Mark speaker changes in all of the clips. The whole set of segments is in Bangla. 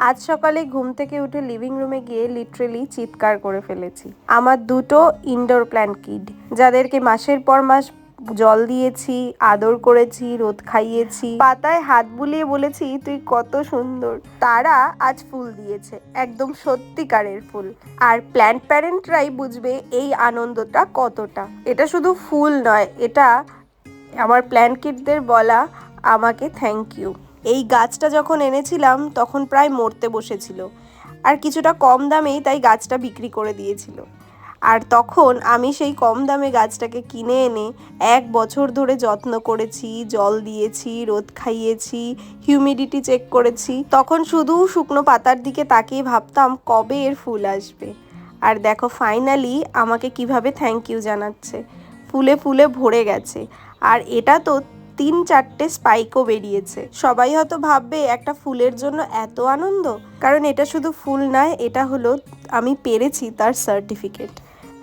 Speaker 1: আজ সকালে ঘুম থেকে উঠে লিভিং রুমে গিয়ে লিটারেলি চিৎকার করে ফেলেছি। আমার দুটো ইনডোর প্ল্যান্ট কিড, যাদেরকে মাসের পর মাস জল দিয়েছি, আদর করেছি, রোদ খাইয়েছি, পাতায় হাত বুলিয়ে বলেছি তুই কত সুন্দর, তারা আজ ফুল দিয়েছে, একদম সত্যিকারের ফুল। আর প্ল্যান্ট প্যারেন্টরাই বুঝবে এই আনন্দটা কতটা। এটা শুধু ফুল নয়, এটা আমার প্ল্যান্ট কিডদের বলা আমাকে থ্যাংক ইউ। এই গাছটা যখন এনেছিলাম তখন প্রায় মরতে বসেছিল, আর কিছুটা কম দামেই তাই গাছটা বিক্রি করে দিয়েছিল। আর তখন আমি সেই কম দামে গাছটাকে কিনে এনে 1 বছর ধরে যত্ন করেছি, জল দিয়েছি, রোদ খাইয়েছি, হিউমিডিটি চেক করেছি। তখন শুধু শুকনো পাতার দিকে তাকিয়ে ভাবতাম কবে এর ফুল আসবে। আর দেখো ফাইনালি আমাকে কিভাবে থ্যাংক ইউ জানাচ্ছে, ফুলে ফুলে ভরে গেছে। আর এটা তো 3-4টে স্পাইকও বেরিয়েছে। সবাই হয়তো ভাববে একটা ফুলের জন্য এত আনন্দ, কারণ এটা শুধু ফুল নয়, এটা হলো আমি পেরেছি তার certificate.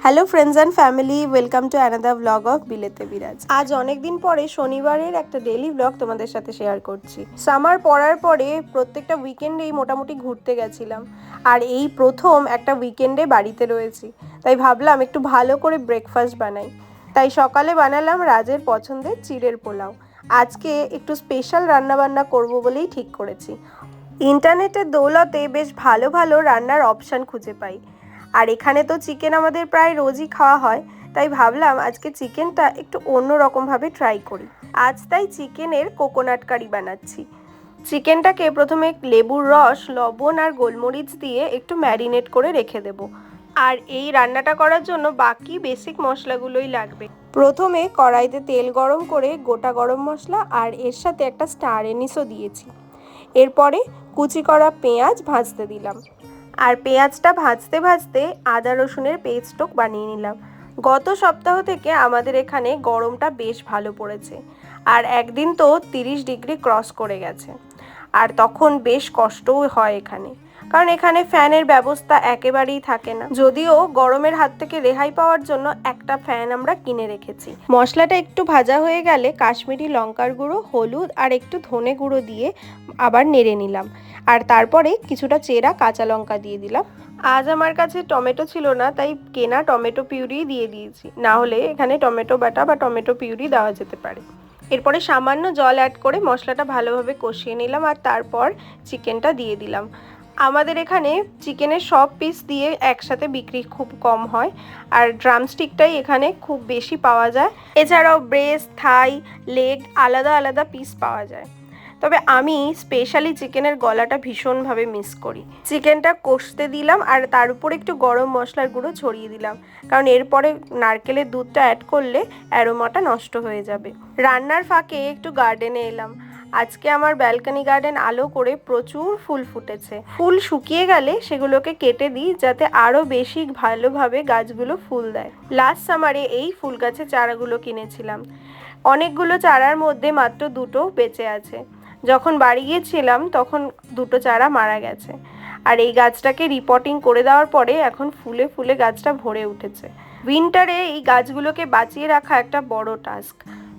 Speaker 1: Hello friends and family, welcome to another blog of বিলেতে বিরাজ। আজ অনেকদিন পরে শনিবারের একটা ডেইলি ব্লগ তোমাদের সাথে শেয়ার করছি। সামার পড়ার পরে প্রত্যেকটা উইকেন্ডেই মোটামুটি ঘুরতে গেছিলাম, আর এই প্রথম একটা উইকেন্ডে বাড়িতে রয়েছি, তাই ভাবলাম একটু ভালো করে ব্রেকফাস্ট বানাই। তাই সকালে বানালাম রাজের পছন্দের চিড়ের পোলাও। আজকে একটু স্পেশাল রান্নাবান্না করব বলেই ঠিক করেছি। ইন্টারনেটের দৌলতে বেশ ভালো ভালো রান্নার অপশান খুঁজে পাই, আর এখানে তো চিকেন আমাদের প্রায় রোজই খাওয়া হয়, তাই ভাবলাম আজকে চিকেনটা একটু অন্য রকমভাবে ট্রাই করি। আজ তাই চিকেনের কোকোনাট কারি বানাচ্ছি। চিকেনটাকে প্রথমে লেবুর রস, লবণ আর গোলমরিচ দিয়ে একটু ম্যারিনেট করে রেখে দেবো। আর এই রান্নাটা করার জন্য বাকি বেসিক মশলাগুলোই লাগবে। প্রথমে কড়াইতে তেল গরম করে গোটা গরম মশলা আর এর সাথে একটা স্টার এনিসও দিয়েছি। এরপরে কুচি করা পেঁয়াজ ভাজতে দিলাম, আর পেঁয়াজটা ভাজতে ভাজতে আদা রসুনের পেস্টও বানিয়ে নিলাম। গত সপ্তাহ থেকে আমাদের এখানে গরমটা বেশ ভালো পড়েছে, আর একদিন তো 30 ডিগ্রি ক্রস করে গেছে। আর তখন বেশ কষ্টও হয় এখানে, কারণ এখানে ফ্যানের ব্যবস্থা একেবারেই থাকে না। যদিও গরমের হাত থেকে রেহাই পাওয়ার জন্য একটা ফ্যান আমরা কিনে রেখেছি। মশলাটা একটু ভাজা হয়ে গেলে কাশ্মীরি লঙ্কার গুঁড়ো, হলুদ আর একটু ধনে গুঁড়ো দিয়ে আবার নেড়ে নিলাম, আর তারপরে কিছুটা চেরা কাঁচা লঙ্কা দিয়ে দিলাম। আজ আমার কাছে টমেটো ছিল না, তাই কেনা টমেটো পিউরি দিয়ে দিয়েছি, না হলে এখানে টমেটো বাটা বা টমেটো পিউরি দেওয়া যেতে পারে। এরপরে সামান্য জল অ্যাড করে মশলাটা ভালোভাবে কষিয়ে নিলাম, আর তারপর চিকেনটা দিয়ে দিলাম। আমাদের এখানে চিকেনের সব পিস দিয়ে একসাথে বিক্রি খুব কম হয়, আর ড্রামস্টিকটাই এখানে খুব বেশি পাওয়া যায়। এছাড়াও ব্রেস্ট, থাই, লেগ আলাদা আলাদা পিস পাওয়া যায়। তবে আমি স্পেশালি চিকেনের গলাটা ভীষণভাবে মিস করি। চিকেনটা কষতে দিলাম, আর তার উপর একটু গরম মশলার গুঁড়ো ছড়িয়ে দিলাম, কারণ এরপরে নারকেলের দুধটা অ্যাড করলে অ্যারোমাটা নষ্ট হয়ে যাবে। রান্নার ফাঁকে একটু গার্ডেনে এলাম। আজকে আমার ব্যালকনি গার্ডেন আলো করে প্রচুর ফুল ফুটেছে। ফুল শুকিয়ে গেলে সেগুলোকে কেটে দিই, যাতে আরও বেশি ভালোভাবে গাছগুলো ফুল দেয়। লাস্ট সামারে এই ফুল গাছের চারাগুলো কিনেছিলাম। অনেকগুলো চারার মধ্যে মাত্র 2টো বেঁচে আছে। যখন বাড়ি গিয়েছিলাম তখন 2টো চারা মারা গেছে, আর এই গাছটাকে রিপোর্টিং করে দেওয়ার পরে এখন ফুলে ফুলে গাছটা ভরে উঠেছে। উইন্টারে এই গাছগুলোকে বাঁচিয়ে রাখা একটা বড় টাস্ক,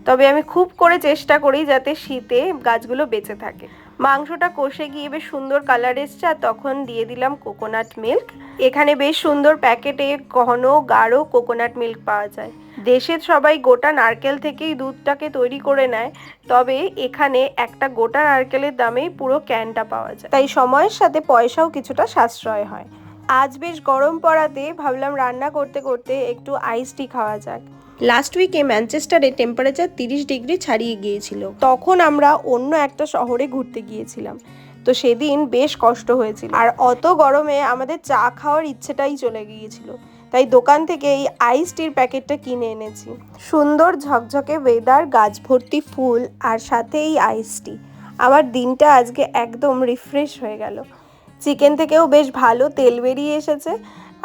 Speaker 1: তবে আমি খুব করে চেষ্টা করি যাতে শীতে গাছগুলো বেঁচে থাকে। মাংসটা কষে গিয়ে বেশ সুন্দর কালার এসছে, আর তখন দিয়ে দিলাম কোকোনাট মিল্ক। এখানে বেশ সুন্দর প্যাকেটে ঘন গাঢ় কোকোনাট মিল্ক পাওয়া যায়। দেশের সবাই গোটা নারকেল থেকেই দুধটাকে তৈরি করে নেয়, তবে এখানে একটা গোটা নারকেলের দামেই পুরো ক্যানটা পাওয়া যায়, তাই সময়ের সাথে পয়সাও কিছুটা সাশ্রয় হয়। আজ বেশ গরম পড়াতে ভাবলাম রান্না করতে করতে একটু আইস টি খাওয়া যাক। লাস্ট উইকে ম্যানচেস্টারে টেম্পারেচার 30 ডিগ্রি ছাড়িয়ে গিয়েছিল। তখন আমরা অন্য একটা শহরে ঘুরতে গিয়েছিলাম, তো সেদিন বেশ কষ্ট হয়েছিল, আর অত গরমে আমাদের চা খাওয়ার ইচ্ছেটাই চলে গিয়েছিল। তাই দোকান থেকে এই আইস টির প্যাকেটটা কিনে এনেছি। সুন্দর ঝকঝকে ওয়েদার, গাছ ভর্তি ফুল, আর সাথে এই আইস টি। আমার দিনটা আজকে একদম রিফ্রেশ হয়ে গেল। চিকেন থেকেও বেশ ভালো তেল বেরিয়ে এসেছে,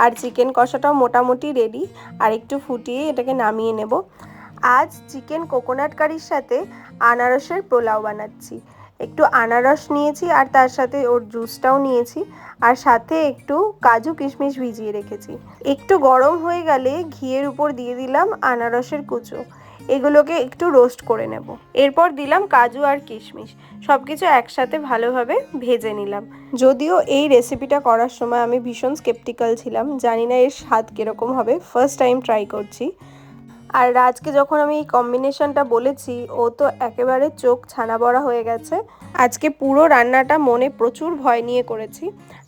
Speaker 1: আর চিকেন কষাটাও মোটামুটি রেডি। আর একটু ফুটিয়ে এটাকে নামিয়ে নেব। আজ চিকেন কোকোনাট কারির সাথে আনারসের পোলাও বানাচ্ছি। একটু আনারস নিয়েছি, আর তার সাথে ওর জুসটাও নিয়েছি, আর সাথে একটু কাজু কিশমিশ ভিজিয়ে রেখেছি। একটু গরম হয়ে গেলে ঘিয়ের উপর দিয়ে দিলাম আনারসের কুচো। এগুলোকে একটু রোস্ট করে নেব। এরপর দিলাম কাজু আর কিশমিশ, সব কিছু একসাথে ভালোভাবে ভেজে নিলাম। যদিও এই রেসিপিটা করার সময় আমি ভীষণ স্কেপটিক্যাল ছিলাম, জানি না এর স্বাদ কীরকম হবে, ফার্স্ট টাইম ট্রাই করছি। আর রাজকে যখন আমি এই কম্বিনেশনটা বলেছি, ও তো একেবারে চোখ ছানা বড়া হয়ে গেছে। আজকে পুরো রান্নাটা মনে প্রচুর ভয় নিয়ে করেছি।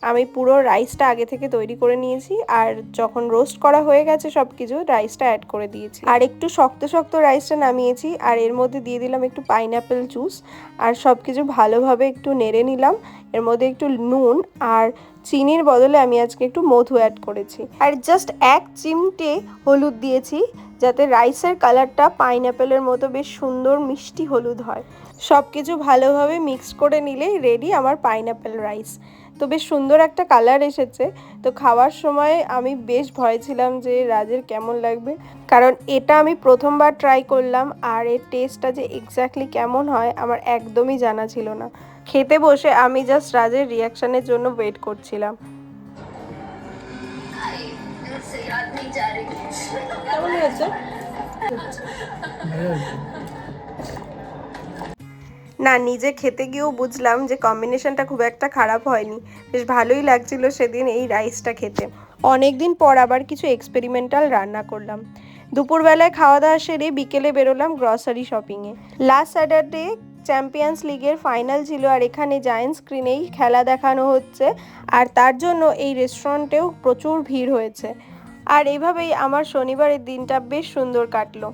Speaker 1: আমি পুরো রাইসটা আগে থেকে তৈরি করে নিয়েছি, আর যখন রোস্ট করা হয়ে গেছে সব কিছু, রাইসটা অ্যাড করে দিয়েছি। আর একটু শক্ত শক্ত রাইসটা নামিয়েছি, আর এর মধ্যে দিয়ে দিলাম একটু পাইনঅ্যাপেল জুস, আর সব কিছু ভালোভাবে একটু নেড়ে নিলাম। এর মধ্যে একটু নুন আর চিনির বদলে আমি আজকে একটু মধু অ্যাড করেছি, আর জাস্ট 1 চিমটে হলুদ দিয়েছি, যাতে রাইসের কালারটা পাইনঅ্যাপেলের মতো বেশ সুন্দর মিষ্টি হলুদ হয়। সব কিছু ভালোভাবে মিক্সড করে নিলেই রেডি আমার পাইনঅ্যাপেল রাইস। তো বেশ সুন্দর একটা কালার এসেছে। তো খাওয়ার সময় আমি বেশ ভয় ছিলাম যে রাজের কেমন লাগবে, কারণ এটা আমি প্রথমবার ট্রাই করলাম, আর এর টেস্টটা যে এক্স্যাক্টলি কেমন হয় আমার একদমই জানা ছিল না। খেতে বসে আমি জাস্ট রাজের রিয়াকশানের জন্য ওয়েট করছিলাম। কেমন হয়েছে? না, নিজে খেতে গিয়েও বুঝলাম যে কম্বিনেশনটা খুব একটা খারাপ হয়নি, বেশ ভালোই লাগছিল সেদিন এই রাইসটা খেতে। অনেক দিন পর আবার কিছু এক্সপেরিমেন্টাল রান্না করলাম। দুপুরবেলায় খাওয়া দাওয়া সেরে বিকেলে বেরোলাম গ্রসারি শপিংয়ে। লাস্ট স্যাটারডে চ্যাম্পিয়ন্স লিগের ফাইনাল ছিল, আর এখানে জায়ান্ট স্ক্রিনেই খেলা দেখানো হচ্ছে, আর তার জন্য এই রেস্টুরেন্টেও প্রচুর ভিড় হয়েছে। আর এইভাবেই আমার শনিবারের দিনটা বেশ সুন্দর কাটলো।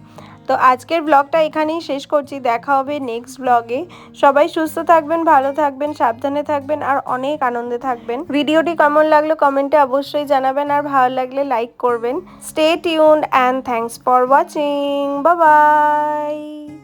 Speaker 1: তো আজকের ব্লগটা এখানেই শেষ করছি, দেখা হবে নেক্সট ব্লগে। সবাই সুস্থ থাকবেন, ভালো থাকবেন, সাবধানে থাকবেন, আর অনেক আনন্দে থাকবেন। ভিডিওটি কেমন লাগলো কমেন্টে অবশ্যই জানাবেন, আর ভালো লাগলে লাইক করবেন। Stay tuned and thanks for watching. Bye bye.